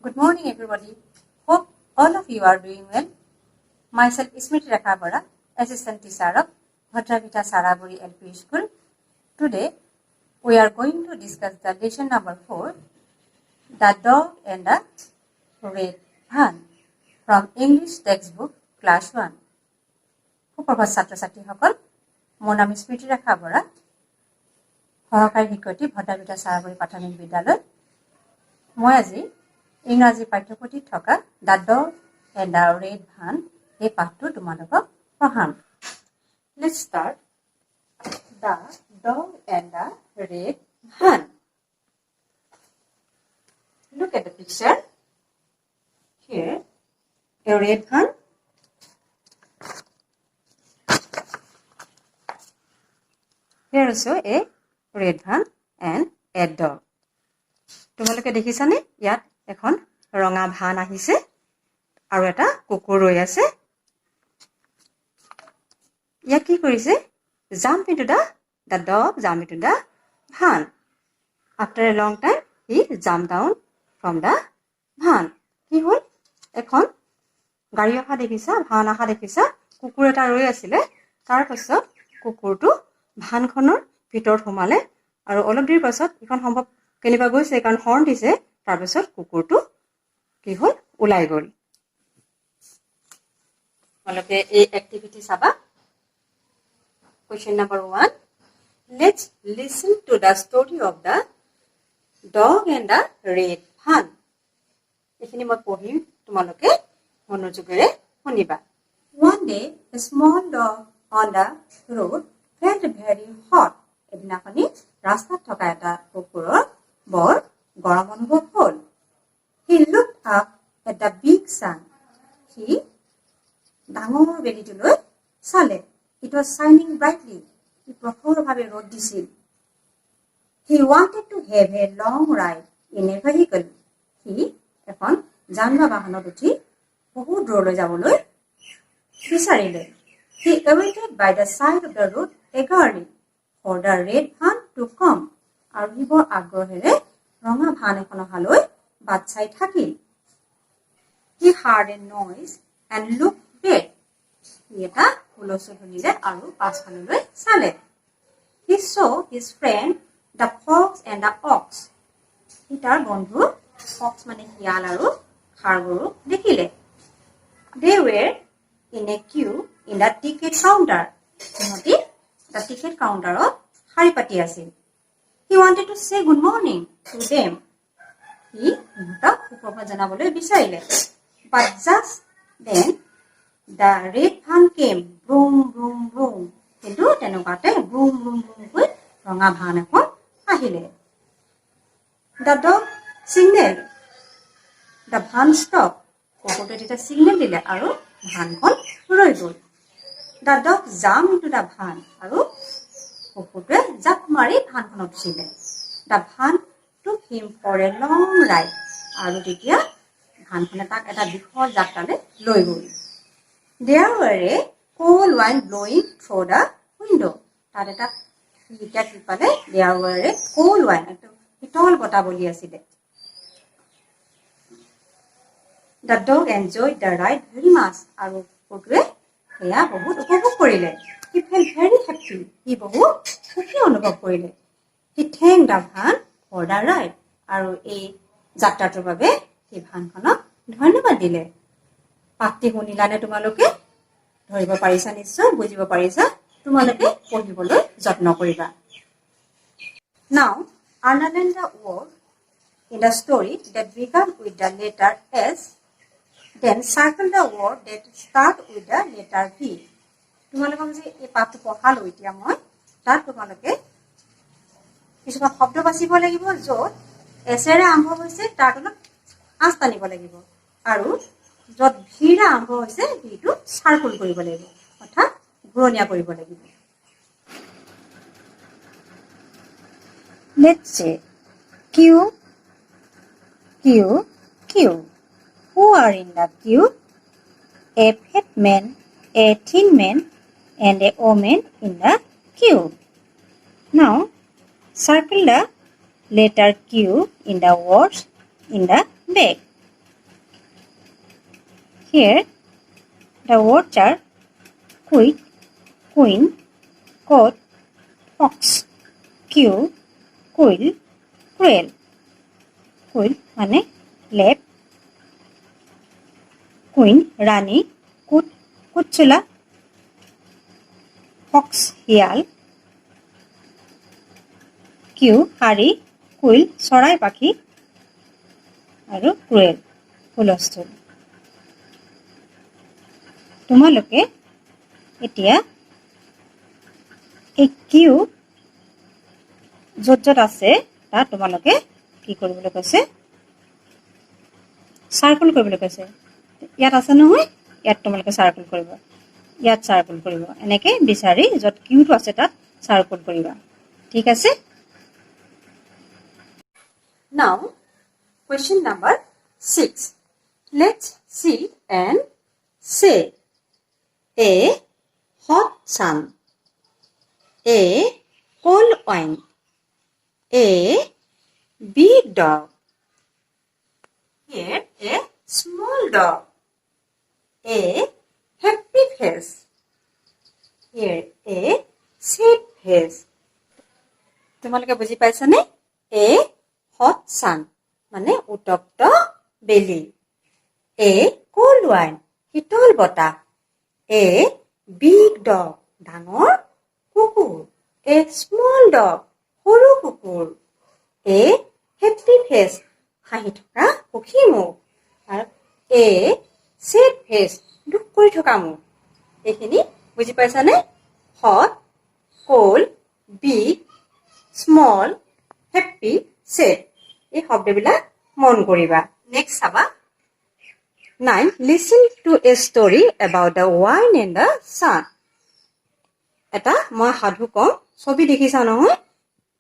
Good morning, everybody. Hope all of you are doing well. Myself, Smrity Rekha Bora, Assistant Teacher of Bhadravita Saraburi LP School. Today, we are going to discuss the lesson number 4, The Dog and the Red Van, from English textbook, Class 1. সুপ্ৰভাত ছাত্ৰ-ছাত্ৰী সকল, মোৰ নাম স্মৃতি ৰেখা বৰা, সহকাৰী শিক্ষয়িত্ৰী ভদ্ৰাবিতা চাৰাবৰী প্ৰাথমিক বিদ্যালয়। মই আজি ইংৰাজী পাঠ্যপুথিত থকা the dog and the red van এই পাঠটো তোমালোকক পঢ়াম। Let's start the dog and the red van. Look at the picture. Here, a red van. Here also a red van and a dog. তোমালোকে দেখিছানে ইয়াত এখন ৰঙা ভান আহিছে আৰু এটা কুকুৰ ৰৈ আছে। ইয়া কি কৰিছে? Jump into the dog jump into the van. After a long time he jumped down from the van. কি হ'ল? এখন গাড়ী অহা দেখিছা, ভান অহা দেখিছা, কুকুৰ এটা ৰৈ আছিলে। তাৰ পাছত কুকুৰটো ভানখনৰ ভিতৰত সোমালে আৰু অলপ দেৰি পাছত এখন সম্ভৱ কেনিবা গৈছে কাৰণ হৰ্ণ দিছে। তাৰ পাছত কুকুৰটো কি হ'ল? ওলাই গ'ল। তোমালোকে এই এক্টিভিটি চাবা। Question number 1. Let's listen to the story of the dog and the red van. এইখিনি মই পঢ়িম, তোমালোকে মনোযোগেৰে শুনিবা। One day, a small dog on the road felt very hot. এদিনাখনি ৰাস্তাত থকা এটা কুকুৰৰ বৰ গৰম অনুভৱ হ'ল। He looked up at the big sun. সি ডাঙৰ বেলিটোলৈ চালে। It was shining brightly. সি প্ৰখৰভাৱে ৰ'দ দিছিল। He wanted to have a long ride in a vehicle. সি এখন যান বাহনত উঠি বহুত দূৰলৈ যাবলৈ বিচাৰিলে। He waited by the side of the road eagerly for the red van to come. আৰু সি বৰ আগ্ৰহেৰে ৰঙা ভান এখন অহালৈ বাট চাই থাকিল। He heard a noise and looked back. সি এটা হুলস্থুল শুনিলে আৰু পাছফাললৈ চালে। He saw his friend the fox and the ox. সি তাৰ বন্ধু fox মানে শিয়াল আৰু ষাঁড়গৰু দেখিলে। They were in a queue in the ticket counter. সিহঁতি the ticket counterত শাৰী পাতি আছিল। He wanted to say good morning to them. সি সিহঁতক সুপ্ৰভাত জনাবলৈ বিচাৰিলে। But just then the red van came. Vroom, vroom, vroom. কিন্তু তেনেকুৱাতে vroom, vroom, vroom কৈ ৰঙা ভান এখন আহিলে। The dog signaled. The van stopped. কুকুৰটোৱে তেতিয়া চিগনেল দিলে আৰু ভানখন ৰৈ গ'ল। The dog jumped into the van. আৰু কুকুৰটোৱে জাপ মাৰি ভানখনত উঠিলে। The van took him for a long ride. আৰু তেতিয়া ভানখনে তাক এটা দীঘল যাত্ৰালৈ লৈ গ'ল। There were a cold wind blowing through the window. তাত এটা এতিয়া কি পালে? There were a cold wind. এটা শীতল বতাহ বলি আছিলে। The dog enjoyed the ride very much. আৰু কুকুৰটোৱে সেয়া বহুত উপভোগ কৰিলে। He felt very happy. সি বহুত সুখী অনুভৱ কৰিলে। He thanked the van for the ride. আৰু এই যাত্ৰাটোৰ বাবে সেই ভানখনক ধন্যবাদ দিলে। পাঠটি শুনিলানে তোমালোকে? ধৰিব পাৰিছা নিশ্চয়, বুজিব পাৰিছা। তোমালোকে পঢ়িবলৈ যত্ন কৰিবা। Now, underline the word in the story that began with the letter S. Then circle the word that start with the letter V. তোমালোকক যে এই পাঠটো পঢ়ালো এতিয়া মই, তাত তোমালোকে কিছুমান শব্দ বাচিব লাগিব য'ত এছেৰে আৰম্ভ হৈছে, তাৰ তলত আঁচ টানিব লাগিব। আৰু য'ত ভিৰে আৰম্ভ হৈছে ভিটো চাৰ্কুল কৰিব লাগিব, অৰ্থাৎ ঘূৰণীয়া কৰিব লাগিব। Let's say queue, queue, queue. Who are in the queue? A fat man, a thin man, and a woman in the queue. Now, circle the letter Q in the words in the back. Here the words are quick, queen, coat, fox, queue, quill, quail. Quill মানে লেপ, queen ৰাণী, কুট কুটচোলা, fox শিয়াল, queue শাৰী, quill চৰাই পাখি আৰু quail হুলস্থুল। তোমালোকে এতিয়া এই কিউ য'ত য'ত আছে তাত তোমালোকে কি কৰিবলৈ কৈছে, চাৰ্কুল কৰিবলৈ কৈছে। ইয়াত আছে নহয়, ইয়াত তোমালোকে চাৰ্কুল কৰিব, ইয়াত চাৰ্কুল কৰিব, এনেকৈ বিচাৰি য'ত কিউটো আছে তাত চাৰ্কুল কৰিবা। ঠিক আছে? Now, question number 6. Let's see and say. A hot sun. A cold wine. A big dog. Here a small dog. A happy face. Here a sad face. তোমালোকে বুজি পাইছানে? A hot sun মানে উত্তপ্ত বেলি। A cold wine শীতল বতাহ। A big dog ডাঙৰ কুকুৰ। A small dog সৰু কুকুৰ। A happy face হাঁহি থকা সুখী মুখ। আৰু A sad face দুখ কৰি থকা মুখ। এইখিনি বুজি পাইছানে? hot, cold, big, small, happy, sad এই শব্দবিলাক মন কৰিবা। নেক্সট চাবা। 9. Listen to a story about the wine and the sun. এটা মই সাধু কম, ছবি দেখিছা নহয়?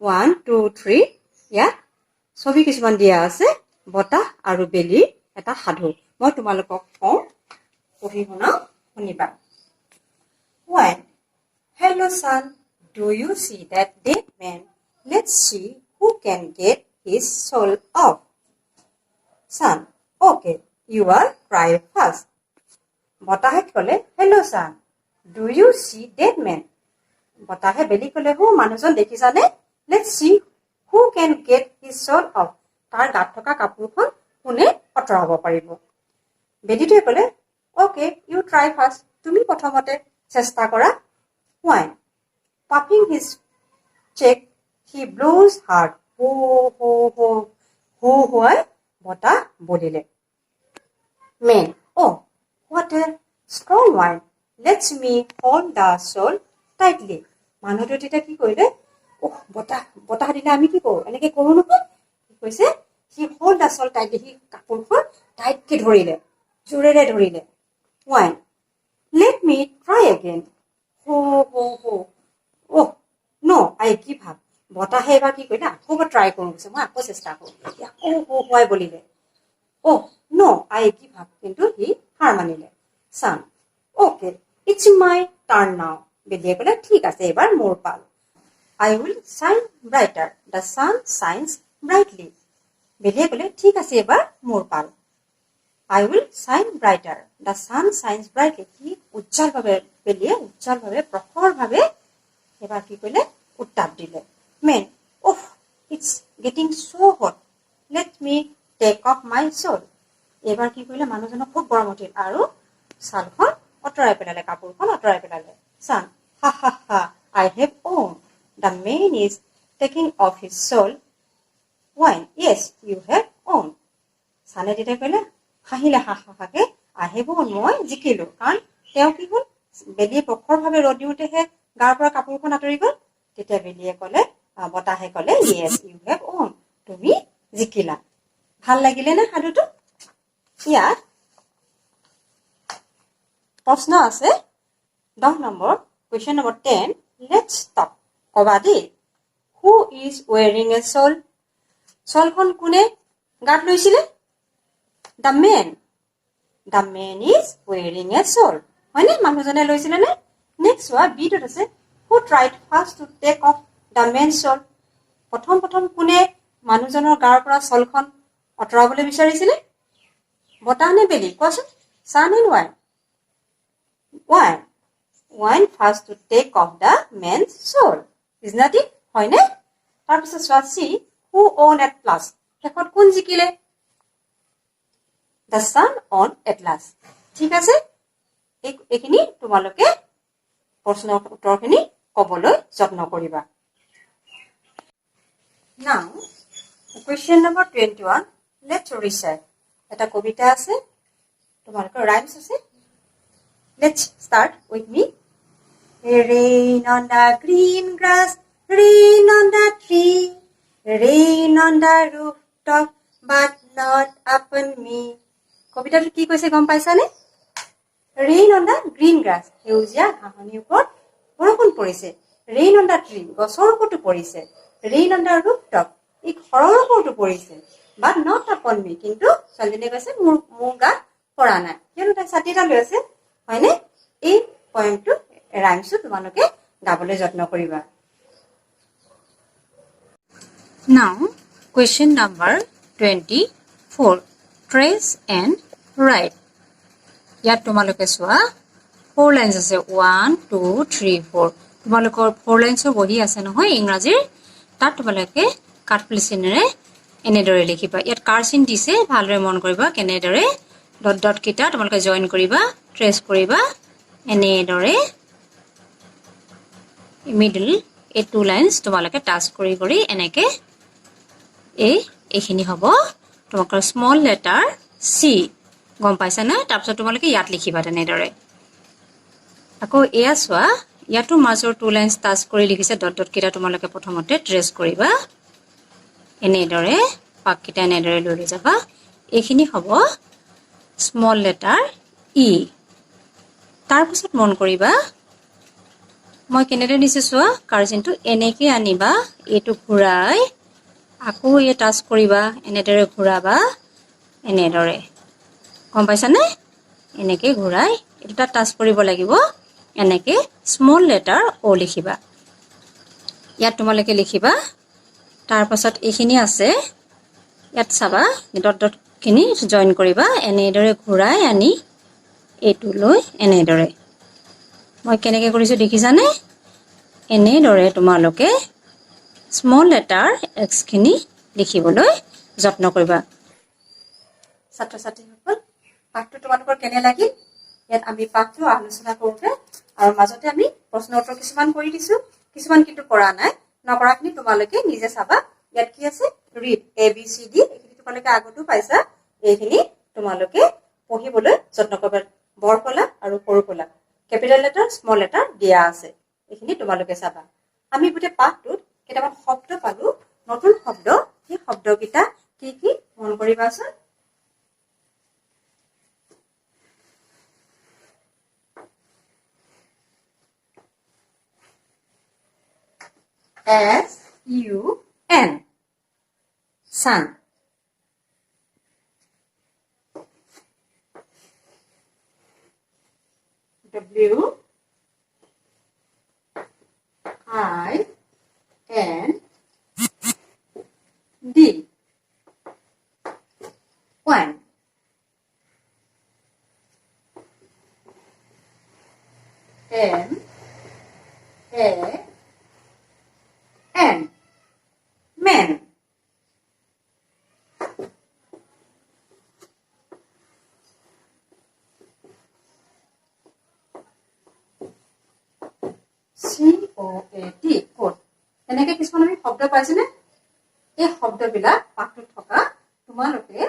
1, 2, 3 ইয়াত ছবি কিছুমান দিয়া আছে, বতাহ আৰু বেলি এটা সাধু। মই তোমালোকক কম, পঢ়ি শুনিবা। Wine. Hello son, do you see that dead man? Let's see who can get his soul off. Son, okay, you are try first. বতাহে কলে, hello son, do you see dead man? বতাহে বেলি কলে, হো মানুহজন দেখিছানে? Let's see who can get his soul off. তাৰ গাত থকা কাপোৰখন কোনে আঁতৰাব পাৰিব। বেলিটোৱে কলে, okay, you try first. তুমি প্ৰথমতে চেষ্টা কৰা। Wine. Puffing his cheek, he blows hard. Ho, ho, ho. Ho, hoy, বতাহ বলিলে। Man. Oh, what a strong wine. Let me hold the soul tightly. মানুহটো তেতিয়া কি কৰিলে? বতাহ দিলে আমি কি কৰো? এনেকে কৰো নহয়? কি কৈছে? He hold the soul tightly. সি কাপোৰখন টাইটকে ধৰিলে, জোৰেৰে ধৰিলে। Wine. Let me try again. Ho, ho, ho. Oh, no, I give up. বতাহে এবাৰ কি কৰিলে? আকৌ ট্ৰাই কৰো কৈছে, মই আকৌ চেষ্টা কৰো। আকৌ হোৱাই বলিলে। Oh, no, I give up. কিন্তু সি হাৰ মানিলে। Sun. Okay, it's my turn now. বেলিয়ে ক'লে, ঠিক আছে, এবাৰ মোৰ পাল। I will shine brighter. The sun shines brightly. বেলিয়ে ক'লে, ঠিক আছে, এবাৰ মোৰ পাল। I will shine brighter. The sun shines brightly. সি বেলিয়ে উজ্জ্বলভাৱে, প্ৰখৰভাৱে এবাৰ কি কৰিলে? উত্তাপ দিলে। Man, oh, it's getting so hot. Let me take off my soul. এবাৰ কি কৰিলে? মানুহজনক খুব গৰম উঠিল আৰু ছালখন আঁতৰাই পেলালে, কাপোৰখন আঁতৰাই পেলালে। Sun, ha ha ha, I have owned. The man is taking off his soul. Wine, yes, you have owned. Sunne তেতিয়া ক'লে, হাঁহিলে হা হা হাকে, I have owned, মই জিকিলো। কাৰণ তেওঁ কি হ'ল? বেলিয়ে প্ৰখৰভাৱে ৰ'দ দিওঁতেহে গাৰ পৰা কাপোৰখন আঁতৰি গ'ল। তেতিয়া বেলিয়ে ক'লে, বতাহে ক'লে, yes, you have owned. তুমি জিকিলা। ভাল লাগিলে নে সাধুটো? ইয়াত প্ৰশ্ন আছে 10 number, question number 10. Let's stop. কবা দেই। Who is wearing a shawl? শলখন কোনে গাত লৈছিলে? The man. The man is wearing a shawl. হয়নে? মানুহজনে লৈছিলে নে? নেক্সট হোৱা বিটোত আছে, who tried first to take off the man's shawl? প্ৰথম কোনে মানুহজনৰ গাৰ পৰা শলখন আঁতৰাবলৈ বিচাৰিছিলে? বতাহ নে বেলি? কোৱাচোন। sun and wine. Wine. Wine first to take off the man's soul. Isn't that it? হয় নে? তাৰপিছত চোৱা see who won at last. শেষত কোন জিকিলে? The sun won at last. ঠিক আছে? এইখিনি তোমালোকে প্ৰশ্নৰ উত্তৰখিনি ক'বলৈ যত্ন কৰিবা। Now, question number 21. Let's recite. এটা কবিতা আছে, তোমালোকৰ rhymes আছে। Let's start with me. Rain on the green grass, rain on the tree, rain on the rooftop, but not upon me. কবিতাটো কি কৈছে গম পাইছানে? Rain on the green grass. সেউজীয়া ঘাঁহনিৰ ওপৰত বৰষুণ পৰিছে। Rain on the tree. গছৰ ওপৰতো পৰিছে। Rain on the rooftop. ই ঘৰৰ ওপৰতো পৰিছে। But not upon me. কিন্তু ছোৱালীজনীয়ে কৈছে মোৰ গাত পৰা নাই। কিয়নো তাই ছাতি এটা লৈ আছে। হয়নে? এই পয়েমটো ৰাইমছটো তোমালোকে গাবলৈ যত্ন কৰিবা। Now, question number 24. Trace and write. ইয়াত তোমালোকে চোৱা 4 lines আছে 1 2 3 4 তোমালোকৰ 4 লাইনছৰ বহি আছে নহয় ইংৰাজীৰ তাত তোমালোকে কাট প্লেচিনেৰে এনেদৰে লিখিবা ইয়াত কাৰ্চিন দিছে ভালৰে মন কৰিবা কেনেদৰে ডট ডট কিটা তোমালোকে জয়েন কৰিবা ট্ৰেস কৰিবা এনেদৰে মিডল এই 2 লাইনছ তোমালোকে টাচ কৰি কৰি এনেকে এইখিনি হ'ব তোমালোকৰ স্মল লেটাৰ সি গম পাইছা না তাৰপিছত তোমালোকে ইয়াত লিখিবা তেনেদৰে আকৌ এয়া চোৱা ইয়াতো মাজৰ 2 লাইনছ টাচ কৰি লিখিছে ডট ডট কিটা তোমালোকে প্ৰথমতে ট্ৰেস কৰিবা এনেদৰে পাককিটা এনেদৰে লৈ যাবা এইখিনি হ'ব স্মল লেটাৰ ই তাৰপিছত মন কৰিবা মই কেনেদৰে দিছো চোৱা কাৰ্জিনটো এনেকে আনিবা এটো ঘুৰাই আকৌ এ টাচ কৰিবা এনেদৰে ঘুৰাবা এনেদৰে গম পাইছা নে এনেকে ঘুৰাই এটা টাচ কৰিব লাগিব এনেকে স্মল লেটাৰ ও লিখিবা ইয়াত তোমালোকে লিখিবা তাৰ পাছত এইখিনি আছে ইয়াত চাবা ডট ডট খিনি জয়েন কৰিবা এনেদৰে ঘুৰাই আনি এটো লৈ এনেদৰে মই কেনেকৈ কৰিছো দেখিছানে এনেদৰে তোমালোকে স্মল লেটাৰ এক্স খিনি লিখিবলৈ যত্ন কৰিবা ছাত্ৰ ছাত্ৰীসকল পাঠটো তোমালোকৰ কেনে লাগিল ইয়াত আমি পাঠটো আলোচনা কৰোতে আৰু মাজতে আমি প্ৰশ্ন উত্তৰ কিছুমান কৰি দিছো কিছুমান কিন্তু কৰা নাই নকৰাখিনি তোমালোকে নিজে চাবা ইয়াত কি আছে read A B C D এইখিনি তোমালোকে আগতো পাইছা এইখিনি তোমালোকে পঢ়িবলৈ যত্ন কৰিবা বৰফলা আৰু সৰুফলা ক্যাপিটাল লেটাৰ স্মল লেটাৰ দিয়া আছে এইখিনি তোমালোকে চাবা আমি গোটে পাঠটোত কেইটামান শব্দ পালো নতুন শব্দ এই শব্দকিটা কি কি মন কৰিবাচোন S-U-N sun W-I-N-D one M-A-N man C-O-A-T coat এনেকে কিছুমান আমি শব্দ পাইছেনে এই শব্দবিলাক পাঠটোত থকা তোমালোকে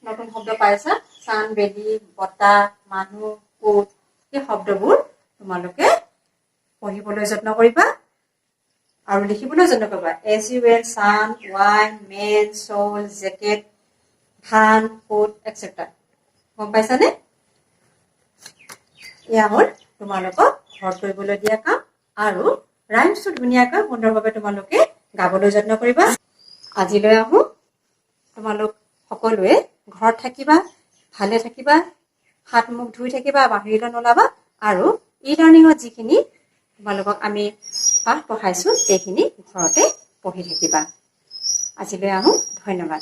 নতুন শব্দ পাইছা সান বেলি বতা মানুহ কোট এই শব্দবোৰ তোমালোকে পঢ়িবলৈ যত্ন কৰিবা আৰু লিখিবলৈ যত্ন কৰিবা S U N sun wine man soul jacket ধান কোট etc গম পাইছানে ইয়া হ'ল তোমালোকক ঘৰত কৰিবলৈ দিয়া কাম আৰু ৰাইমছটো ধুনীয়াকৈ সুন্দৰভাৱে তোমালোকে গাবলৈ যত্ন কৰিবা আজিলৈ আহো তোমালোক সকলোৱে ঘৰত থাকিবা ভালে থাকিবা হাত মুখ ধুই থাকিবা বাহিৰলৈ নলাবা আৰু ই লাৰ্নিঙত যিখিনি তোমালোকক আমি পাঠ পঢ়াইছো সেইখিনি ঘৰতে পঢ়ি থাকিবা আজিলৈ আহো ধন্যবাদ